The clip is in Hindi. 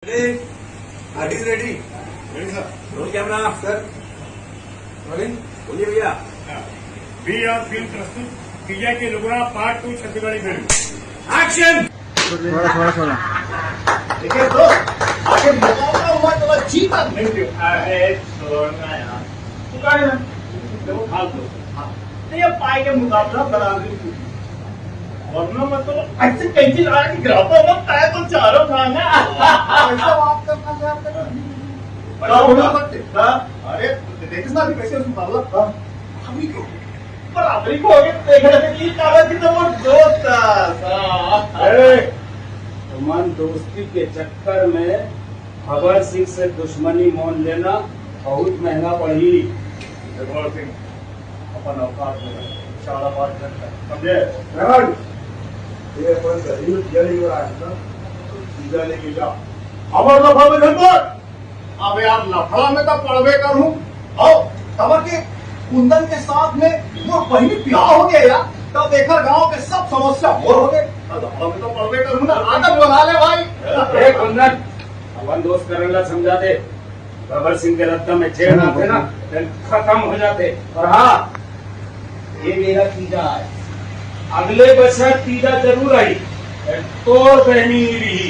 Art is ready sir. Roll camera sir rolling. बोलिए भैया। बी और फिल्म प्रस्तुत पिया के लुगड़ा पार्ट 2 छत्तीसगढ़ी फिल्म एक्शन। थोड़ा देखिए तो आगे मुकाबला हुआ तो जीता नहीं। अरे छोड़ना यार, तू कहा है देखो फालतू। तो ये पाई के मुकाबला बना दी वरना मैं तो ऐसे कैंची लगा के गिराता हूँ तय तो चारों खाना ऐसा बात करना यार बड़ा होना सकते। अरे देखिस ना कैसे उस मुकाबला हम ही को बराबरी को आगे देख रहे थे कि कागज की तो वो दोस्त अरे तुमन दोस्ती के चक्कर में भगत सिंह से दुश्मनी मोल लेना बहुत महंगा पड़ी। भगत सिंह अपन औकात में शाला बात करता है समझे। ये अपन गली में किया नहीं हो रहा है ना, सीधा लेके जा। अमर लफड़ा में घंटोर अब यार लफड़ा में तो पड़वे करूं और तब के कुंदन के साथ में वो पहली ब्याह हो गया यार तब देखा गांव के सब समस्या मोर हो गए। लफड़ा में तो पड़वे करूं ना आदत बना ले भाई। ए कुंदन अपन दोस्त करेला समझा दे। भगत सिंह के रत्ता में छेड़ आते ना फिर खत्म हो जाते। और हाँ ये मेरा तीजा है, अगले बरसात तीजा जरूर आई तोड़ बहनी रही।